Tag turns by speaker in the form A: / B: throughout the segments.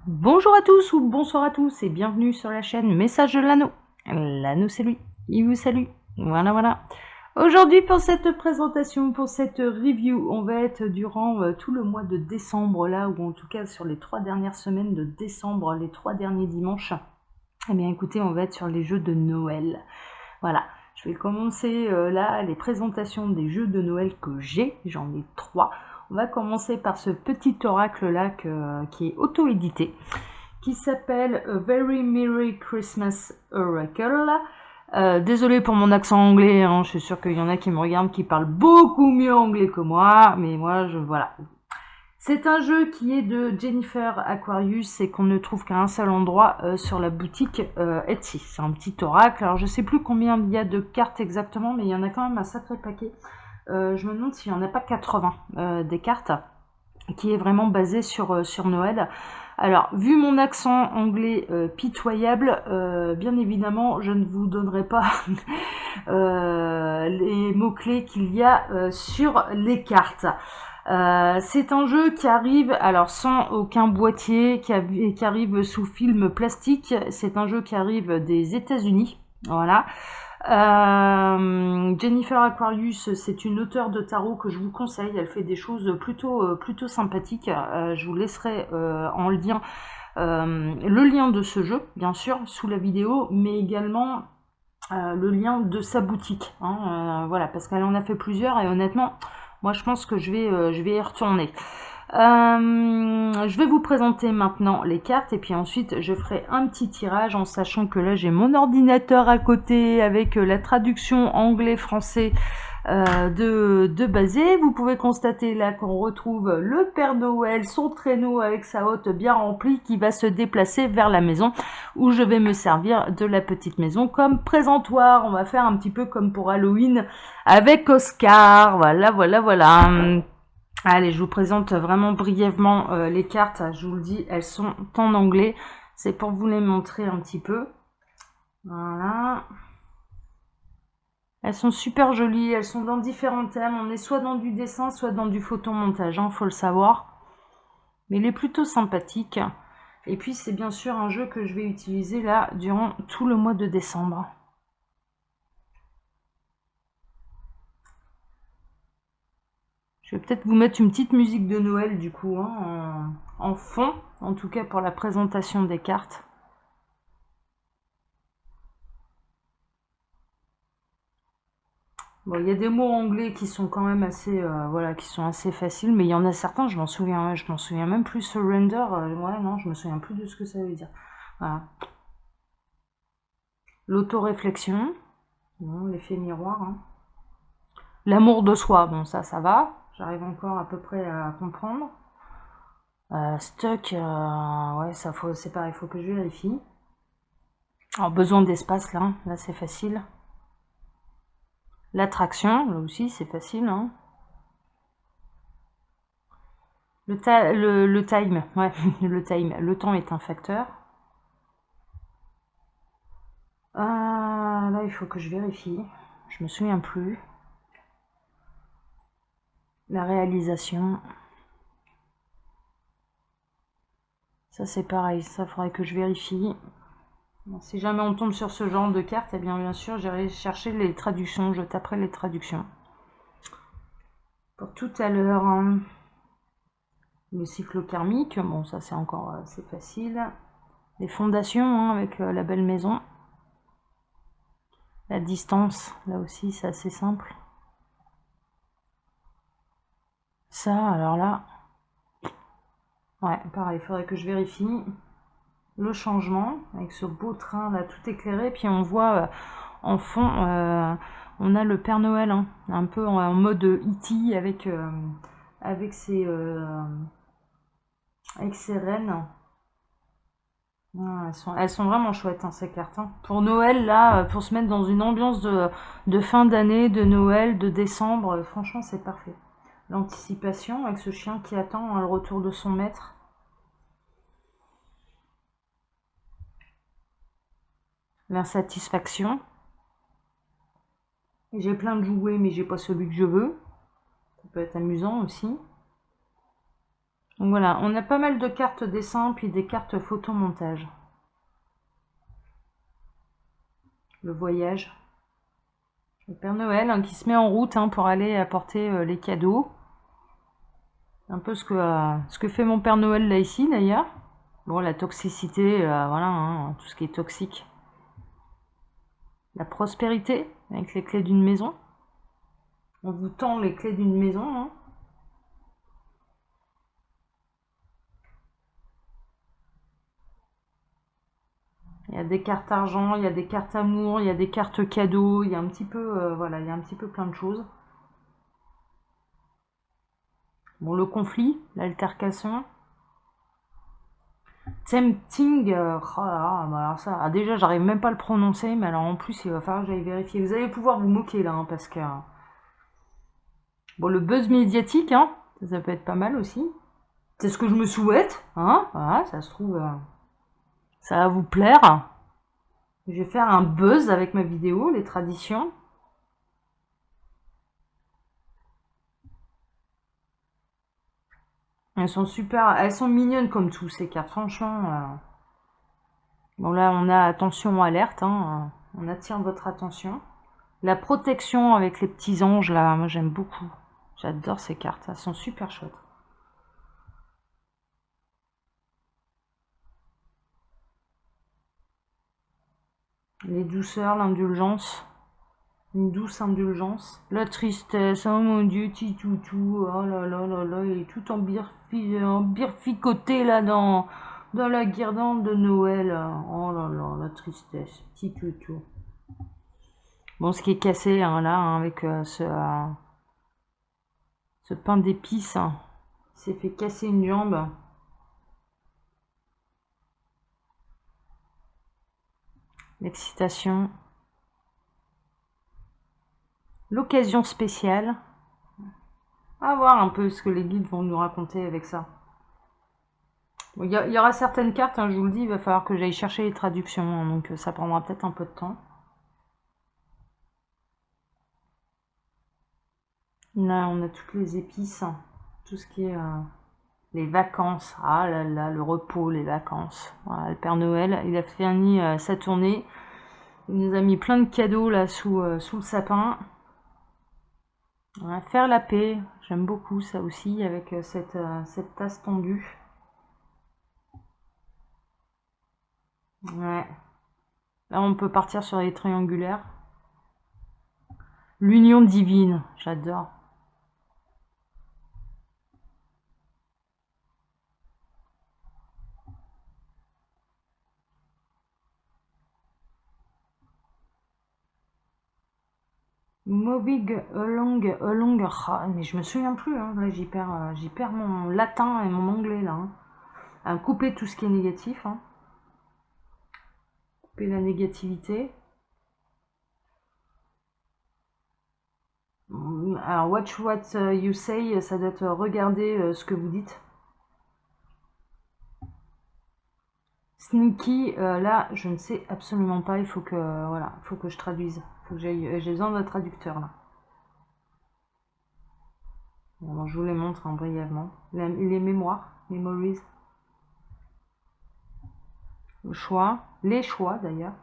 A: Bonjour à tous ou bonsoir à tous et bienvenue sur la chaîne Message de l'Anneau. L'Anneau c'est lui, il vous salue. Voilà, voilà. Aujourd'hui pour cette présentation, pour cette review, on va être durant tout le mois de décembre là, ou en tout cas sur les 3 dernières semaines de décembre, les 3 derniers dimanches. Eh bien écoutez, on va être sur les jeux de Noël. Voilà, je vais commencer là les présentations des jeux de Noël que j'ai, j'en ai 3. On va commencer par ce petit oracle là qui est auto-édité, qui s'appelle A Very Merry Christmas Oracle. Désolé pour mon accent anglais, hein, je suis sûre qu'il y en a qui me regardent qui parlent beaucoup mieux anglais que moi, mais moi, voilà. C'est un jeu qui est de Jennifer Aquarius et qu'on ne trouve qu'à un seul endroit sur la boutique Etsy. C'est un petit oracle. Alors je sais plus combien il y a de cartes exactement, mais il y en a quand même un sacré paquet. Je me demande s'il n'y en a pas 80 des cartes, qui est vraiment basé sur Noël. Alors, vu mon accent anglais pitoyable, bien évidemment, je ne vous donnerai pas les mots-clés qu'il y a sur les cartes. C'est un jeu qui arrive, alors sans aucun boîtier, qui arrive sous film plastique. C'est un jeu qui arrive des États-Unis. Voilà. Jennifer Aquarius, c'est une auteure de tarot que je vous conseille. Elle fait des choses plutôt sympathiques. Je vous laisserai en lien le lien de ce jeu, bien sûr, sous la vidéo, mais également le lien de sa boutique. Hein, voilà, parce qu'elle en a fait plusieurs et honnêtement, moi je pense que je vais y retourner. Je vais vous présenter maintenant les cartes et puis ensuite je ferai un petit tirage en sachant que là j'ai mon ordinateur à côté avec la traduction anglais-français de Basé. Vous pouvez constater là qu'on retrouve le Père Noël, son traîneau avec sa hotte bien remplie qui va se déplacer vers la maison où je vais me servir de la petite maison comme présentoir. On va faire un petit peu comme pour Halloween avec Oscar. Voilà, voilà, voilà. Allez, je vous présente vraiment brièvement les cartes. Je vous le dis, elles sont en anglais. C'est pour vous les montrer un petit peu. Voilà. Elles sont super jolies, elles sont dans différents thèmes. On est soit dans du dessin, soit dans du photomontage, hein, faut le savoir. Mais il est plutôt sympathique. Et puis c'est bien sûr un jeu que je vais utiliser là durant tout le mois de décembre. Je vais peut-être vous mettre une petite musique de Noël du coup, hein, en fond, en tout cas pour la présentation des cartes. Bon, il y a des mots anglais qui sont quand même assez, voilà, qui sont assez faciles, mais il y en a certains, je m'en souviens même plus. Surrender, ouais, non, je me souviens plus de ce que ça veut dire. Voilà. L'autoréflexion, bon, l'effet miroir, hein. L'amour de soi, bon, ça va. J'arrive encore à peu près à comprendre. Stuck, ouais, ça faut, c'est pareil, il faut que je vérifie. Alors, besoin d'espace, là c'est facile. L'attraction, là aussi c'est facile, hein. Le time, ouais, le time, le temps est un facteur. Là, il faut que je vérifie. Je me souviens plus. La réalisation. Ça, c'est pareil. Ça, faudrait que je vérifie. Bon, si jamais on tombe sur ce genre de carte, eh bien sûr, j'irai chercher les traductions. Je taperai les traductions. Pour tout à l'heure, hein, le cycle karmique. Bon, ça, c'est encore c'est facile. Les fondations, hein, avec la belle maison. La distance, là aussi, c'est assez simple. Ça, alors là, ouais, pareil, il faudrait que je vérifie le changement avec ce beau train là tout éclairé. Puis on voit en fond, on a le Père Noël, hein, un peu en mode E.T. Avec avec ses rennes. Ah, elles sont vraiment chouettes, hein, ces cartes, hein. Pour Noël, là, pour se mettre dans une ambiance de fin d'année, de Noël, de décembre, franchement, c'est parfait. L'anticipation avec ce chien qui attend, hein, le retour de son maître. L'insatisfaction. J'ai plein de jouets, mais j'ai pas celui que je veux. Ça peut être amusant aussi. Donc voilà, on a pas mal de cartes dessin, puis des cartes photomontage. Le voyage. Le Père Noël hein, qui se met en route hein, pour aller apporter les cadeaux. Un peu ce que fait mon Père Noël là ici d'ailleurs. Bon, la toxicité, voilà, hein, tout ce qui est toxique. La prospérité, avec les clés d'une maison. On vous tend les clés d'une maison. Hein. Il y a des cartes argent, il y a des cartes amour, il y a des cartes cadeaux, il y a un petit peu, voilà, il y a un petit peu plein de choses. Bon, le conflit, l'altercation. Tempting, oh là là, bah alors ça, déjà j'arrive même pas à le prononcer, mais alors en plus il va falloir que j'aille vérifier. Vous allez pouvoir vous moquer là, hein, parce que... Bon, le buzz médiatique, hein, ça peut être pas mal aussi. C'est ce que je me souhaite, hein, voilà, ça se trouve, ça va vous plaire. Je vais faire un buzz avec ma vidéo, les traditions. Elles sont super, elles sont mignonnes comme tout ces cartes, franchement. Bon là on a attention alerte, hein, on attire votre attention. La protection avec les petits anges là, moi j'aime beaucoup. J'adore ces cartes, elles sont super chouettes. Les douceurs, l'indulgence. Une douce indulgence. La tristesse, oh mon dieu, titoutou, oh là là là là, il est tout embirficoté là dans la guirlande de Noël. Oh là là, la tristesse, titoutou. Bon, ce qui est cassé hein, là, hein, avec ce pain d'épices, hein, il s'est fait casser une jambe. L'excitation. L'occasion spéciale. On va voir un peu ce que les guides vont nous raconter avec ça. Bon, y aura certaines cartes, hein, je vous le dis, il va falloir que j'aille chercher les traductions, hein, donc ça prendra peut-être un peu de temps. Là, on a toutes les épices, hein, tout ce qui est les vacances. Ah là là, le repos, les vacances. Voilà, le Père Noël, il a fini sa tournée. Il nous a mis plein de cadeaux là sous le sapin. Voilà, faire la paix, j'aime beaucoup ça aussi, avec cette tasse tendue. Ouais. Là, on peut partir sur les triangulaires. L'union divine, j'adore. Moving along, mais je me souviens plus, hein. Là j'y perds mon latin et mon anglais là. Hein. Couper tout ce qui est négatif, hein. Couper la négativité. Alors watch what you say, ça doit être regarder ce que vous dites. Sneaky, là je ne sais absolument pas, il faut que voilà, il faut que je traduise. Faut que j'ai besoin d'un traducteur là. Bon, je vous les montre hein, brièvement. Les mémoires, memories. Le choix, les choix d'ailleurs.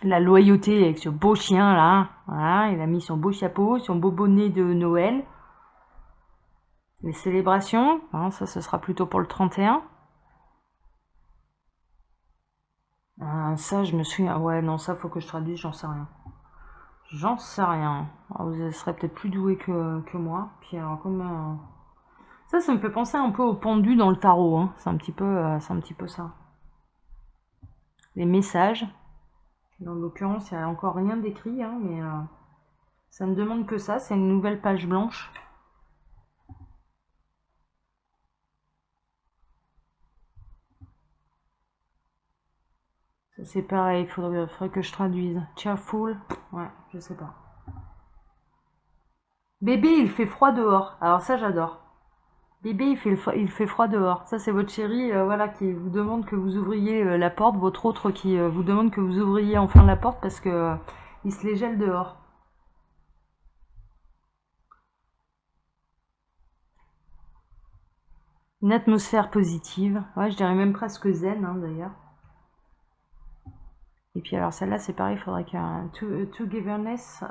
A: La loyauté avec ce beau chien là. Voilà, il a mis son beau chapeau, son beau bonnet de Noël. Les célébrations, hein, ça ce sera plutôt pour le 31. Ça je me souviens, ouais non ça faut que je traduise, j'en sais rien. J'en sais rien. Alors, vous serez peut-être plus doué que moi. Puis alors comme ça me fait penser un peu au pendu dans le tarot. Hein. C'est un petit peu ça. Les messages. Dans l'occurrence, il n'y a encore rien d'écrit, hein, mais ça ne demande que ça. C'est une nouvelle page blanche. Ça c'est pareil, il faudrait que je traduise. Cheerful, ouais, je sais pas. Bébé, il fait froid dehors. Alors ça, j'adore. Bébé, il fait froid dehors. Ça, c'est votre chéri, voilà, qui vous demande que vous ouvriez la porte. Votre autre qui vous demande que vous ouvriez enfin la porte parce que il se les gèle dehors. Une atmosphère positive. Ouais, je dirais même presque zen, hein, d'ailleurs. Et puis alors celle-là, c'est pareil, il faudrait qu'il y ait un togetherness,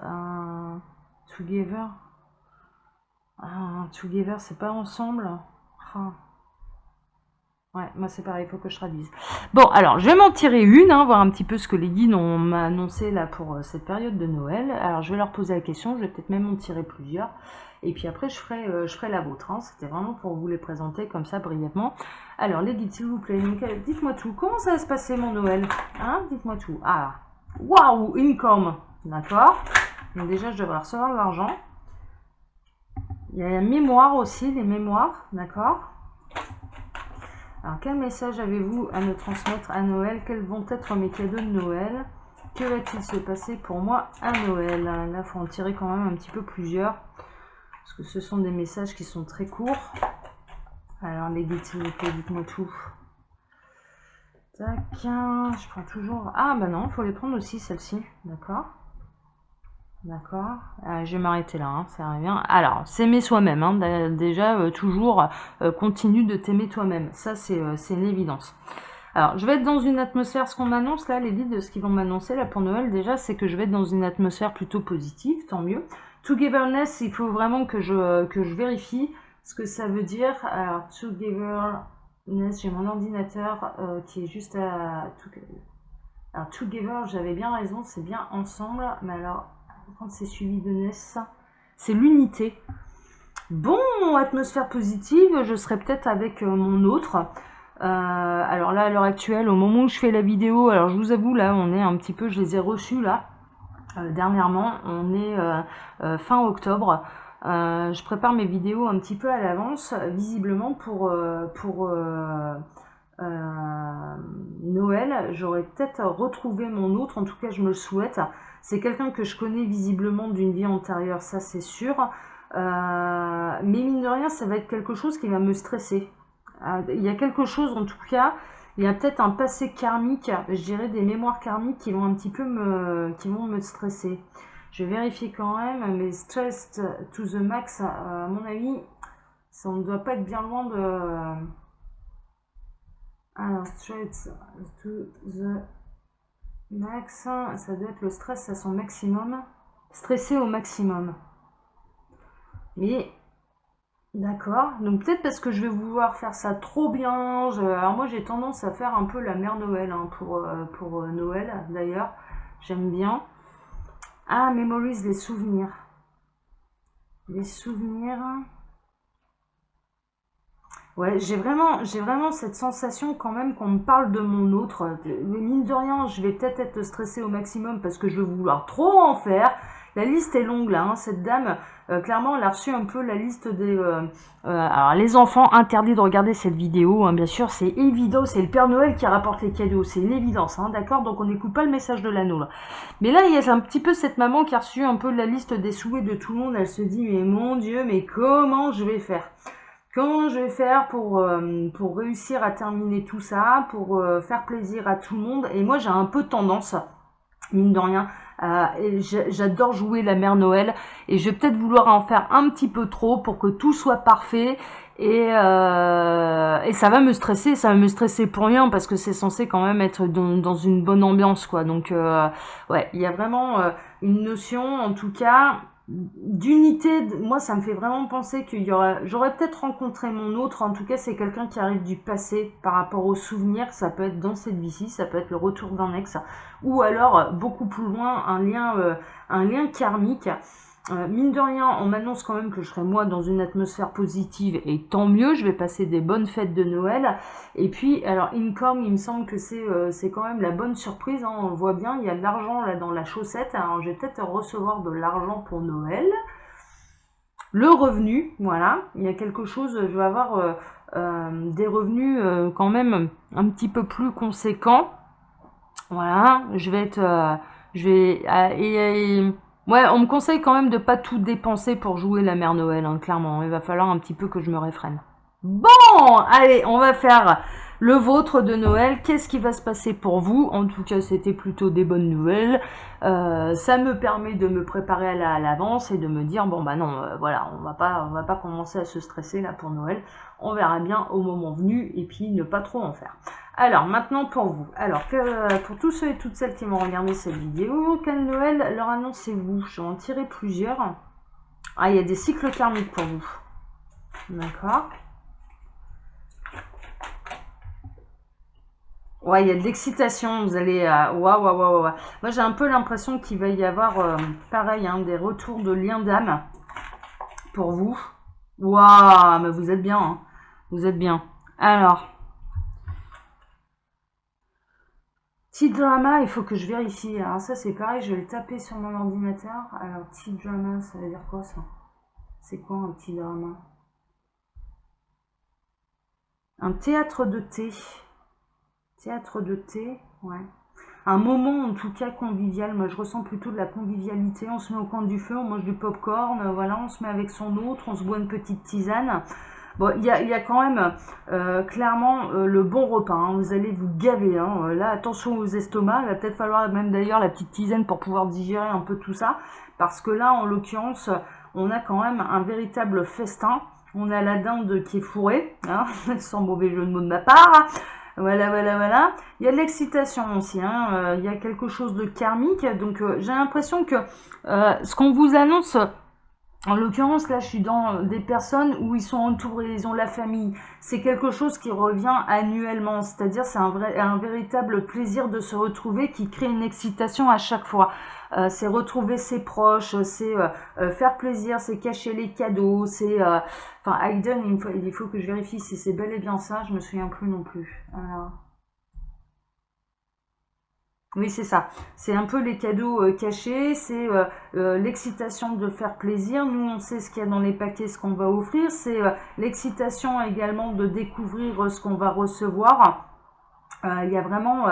A: together. Together, c'est pas ensemble. Ah. Ouais, moi c'est pareil, il faut que je traduise. Bon, alors je vais m'en tirer une, hein, voir un petit peu ce que les guides m'a annoncé là pour cette période de Noël. Alors je vais leur poser la question, je vais peut-être même en tirer plusieurs. Et puis après je ferai la vôtre. Hein. C'était vraiment pour vous les présenter comme ça brièvement. Alors les guides, s'il vous plaît, dites-moi tout. Comment ça va se passer mon Noël, hein? Dites-moi tout. Ah, waouh, income. D'accord. Donc déjà je devrais recevoir de l'argent. Il y a la mémoire aussi, les mémoires, d'accord. Alors, quel message avez-vous à me transmettre à Noël? Quels vont être mes cadeaux de Noël? Que va-t-il se passer pour moi à Noël? Là, il faut en tirer quand même un petit peu plusieurs. Parce que ce sont des messages qui sont très courts. Alors, les guides, s'il vous plaît, dites-moi tout. Tac, je prends toujours... Ah, bah non, il faut les prendre aussi, celles-ci. D'accord. D'accord, je vais m'arrêter là, hein, ça revient. Alors, s'aimer soi-même, hein, déjà, toujours, continue de t'aimer toi-même. Ça, c'est une évidence. Alors, je vais être dans une atmosphère, ce qu'on m'annonce là, les guides de ce qu'ils vont m'annoncer là pour Noël, déjà, c'est que je vais être dans une atmosphère plutôt positive, tant mieux. Togetherness, il faut vraiment que je vérifie ce que ça veut dire. Alors, togetherness, j'ai mon ordinateur qui est juste à... Alors, together, j'avais bien raison, c'est bien ensemble, mais alors... Quand c'est suivi de ness, c'est l'unité. Bon, atmosphère positive, je serai peut-être avec mon autre. Alors là, à l'heure actuelle, au moment où je fais la vidéo, alors je vous avoue, là, on est un petit peu, je les ai reçus là, dernièrement. On est fin octobre. Je prépare mes vidéos un petit peu à l'avance, visiblement pour Noël, j'aurais peut-être retrouvé mon autre, en tout cas je me le souhaite. C'est quelqu'un que je connais visiblement d'une vie antérieure, ça c'est sûr. Mais mine de rien, ça va être quelque chose qui va me stresser. Il y a quelque chose, en tout cas, il y a peut-être un passé karmique, je dirais des mémoires karmiques qui vont un petit peu me stresser. Je vais vérifier quand même, mais stressed to the max, à mon avis, ça ne doit pas être bien loin de... Alors, straight to the max, ça doit être le stress à son maximum. Stressé au maximum. Mais, d'accord. Donc peut-être parce que je vais vouloir faire ça trop bien. Alors moi j'ai tendance à faire un peu la mère Noël hein, pour Noël d'ailleurs. J'aime bien. Ah, memories, les souvenirs. Les souvenirs... Ouais, j'ai vraiment cette sensation quand même qu'on me parle de mon autre. Mais mine de rien, je vais peut-être être stressée au maximum parce que je vais vouloir trop en faire. La liste est longue là, hein. Cette dame, clairement, elle a reçu un peu la liste des... alors, les enfants, interdits de regarder cette vidéo, hein, bien sûr, c'est évident, c'est le Père Noël qui rapporte les cadeaux, c'est une évidence, hein, d'accord? Donc on n'écoute pas le message de l'anneau là. Mais là, il y a un petit peu cette maman qui a reçu un peu la liste des souhaits de tout le monde. Elle se dit, mais mon Dieu, mais comment je vais faire? Comment je vais faire pour réussir à terminer tout ça, pour faire plaisir à tout le monde? Et moi, j'ai un peu tendance, mine de rien, j'adore jouer la mère Noël, et je vais peut-être vouloir en faire un petit peu trop pour que tout soit parfait, et ça va me stresser pour rien, parce que c'est censé quand même être dans une bonne ambiance, quoi. Donc, ouais, il y a vraiment une notion, en tout cas... d'unité, moi ça me fait vraiment penser j'aurais peut-être rencontré mon autre, en tout cas c'est quelqu'un qui arrive du passé par rapport aux souvenirs, ça peut être dans cette vie-ci, ça peut être le retour d'un ex, ou alors beaucoup plus loin, un lien karmique. Mine de rien, on m'annonce quand même que je serai moi dans une atmosphère positive, et tant mieux, je vais passer des bonnes fêtes de Noël. Et puis, alors income, il me semble que c'est quand même la bonne surprise, hein, on le voit bien, il y a de l'argent là dans la chaussette, alors je vais peut-être recevoir de l'argent pour Noël. Le revenu, voilà, il y a quelque chose, je vais avoir des revenus quand même un petit peu plus conséquents. Voilà, je vais être... ouais, on me conseille quand même de pas tout dépenser pour jouer la mère Noël, hein, clairement. Il va falloir un petit peu que je me réfrène. Bon, allez, on va faire le vôtre de Noël. Qu'est-ce qui va se passer pour vous? En tout cas, c'était plutôt des bonnes nouvelles. Ça me permet de me préparer à l'avance et de me dire bon bah non, voilà, on va pas commencer à se stresser là pour Noël. On verra bien au moment venu et puis ne pas trop en faire. Alors maintenant pour vous. Alors pour tous ceux et toutes celles qui m'ont regardé cette vidéo, quel Noël leur annoncez-vous? Je vais en tirer plusieurs. Ah, il y a des cycles karmiques pour vous. D'accord. Ouais, il y a de l'excitation, vous allez... Waouh, waouh, waouh, waouh. Moi, j'ai un peu l'impression qu'il va y avoir, pareil, hein, des retours de liens d'âme pour vous. Waouh, mais vous êtes bien, hein. Vous êtes bien. Alors, T-drama, il faut que je vérifie. Alors ça, c'est pareil, je vais le taper sur mon ordinateur. Alors, T-drama, ça veut dire quoi, ça? C'est quoi un T-drama? Un théâtre de thé. Théâtre de thé, ouais. Un moment en tout cas convivial. Moi je ressens plutôt de la convivialité. On se met au coin du feu, on mange du popcorn, voilà, on se met avec son autre, on se boit une petite tisane. Bon, il y a quand même clairement le bon repas, hein. Vous allez vous gaver, hein. Là, attention aux estomacs. Il va peut-être falloir même d'ailleurs la petite tisane pour pouvoir digérer un peu tout ça. Parce que là, en l'occurrence, on a quand même un véritable festin. On a la dinde qui est fourrée, hein, sans mauvais jeu de mots de ma part. Voilà, voilà, voilà. Il y a de l'excitation aussi, hein. Il y a quelque chose de karmique. Donc j'ai l'impression que ce qu'on vous annonce, en l'occurrence là je suis dans des personnes où ils sont entourés, ils ont la famille. C'est quelque chose qui revient annuellement, c'est-à-dire c'est un véritable plaisir de se retrouver qui crée une excitation à chaque fois. C'est retrouver ses proches, c'est faire plaisir, c'est cacher les cadeaux, c'est... Enfin, Hayden, il faut que je vérifie si c'est bel et bien ça, je me souviens plus non plus. Alors... Oui, c'est ça. C'est un peu les cadeaux cachés, c'est l'excitation de faire plaisir. Nous, on sait ce qu'il y a dans les paquets, ce qu'on va offrir. C'est l'excitation également de découvrir ce qu'on va recevoir. Il y a vraiment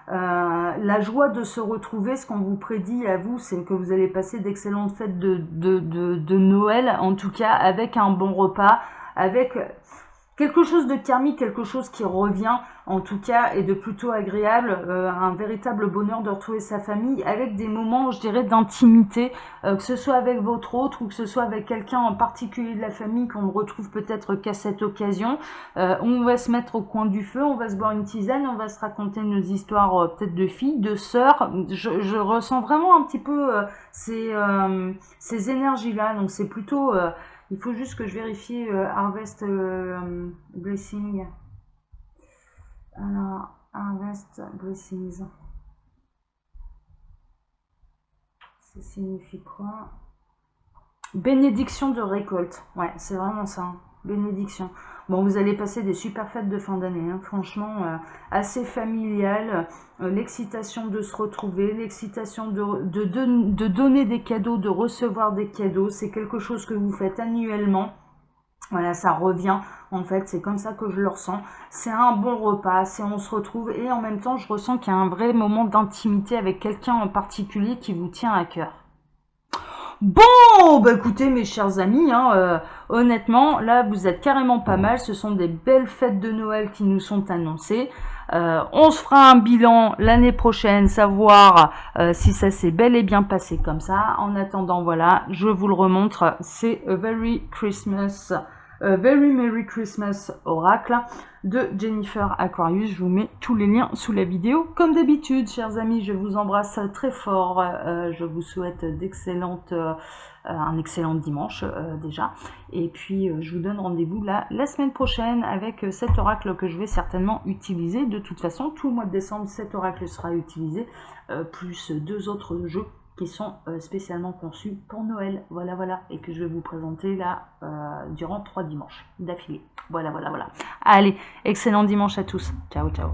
A: la joie de se retrouver. Ce qu'on vous prédit à vous, c'est que vous allez passer d'excellentes fêtes de Noël, en tout cas avec un bon repas, avec quelque chose de karmique, quelque chose qui revient en tout cas et de plutôt agréable, un véritable bonheur de retrouver sa famille avec des moments, je dirais, d'intimité, que ce soit avec votre autre ou que ce soit avec quelqu'un en particulier de la famille qu'on ne retrouve peut-être qu'à cette occasion. On va se mettre au coin du feu, on va se boire une tisane, on va se raconter nos histoires peut-être de filles, de sœurs. Je ressens vraiment un petit peu ces énergies-là, donc c'est plutôt... il faut juste que je vérifie Harvest Blessing. Alors, Harvest Blessings. Ça signifie quoi? Bénédiction de récolte. Ouais, c'est vraiment ça. Hein. Bénédiction. Bon, vous allez passer des super fêtes de fin d'année. Hein. Franchement, assez familial. L'excitation de se retrouver, l'excitation de donner des cadeaux, de recevoir des cadeaux. C'est quelque chose que vous faites annuellement. Voilà, ça revient, en fait, c'est comme ça que je le ressens. C'est un bon repas, c'est on se retrouve et en même temps, je ressens qu'il y a un vrai moment d'intimité avec quelqu'un en particulier qui vous tient à cœur. Bon, bah écoutez mes chers amis, hein, honnêtement, là vous êtes carrément pas mal, ce sont des belles fêtes de Noël qui nous sont annoncées. On se fera un bilan l'année prochaine, savoir si ça s'est bel et bien passé comme ça. En attendant, voilà, je vous le remontre, c'est A Very Merry Christmas Oracle de Jennifer Aquarius. Je vous mets tous les liens sous la vidéo. Comme d'habitude, chers amis, je vous embrasse très fort. Je vous souhaite un excellent dimanche déjà. Et puis, je vous donne rendez-vous la semaine prochaine avec cet oracle que je vais certainement utiliser. De toute façon, tout le mois de décembre, cet oracle sera utilisé, plus 2 autres jeux qui sont spécialement conçus pour Noël, voilà, voilà, et que je vais vous présenter là durant 3 dimanches d'affilée. Voilà, voilà, voilà. Allez, excellent dimanche à tous. Ciao, ciao.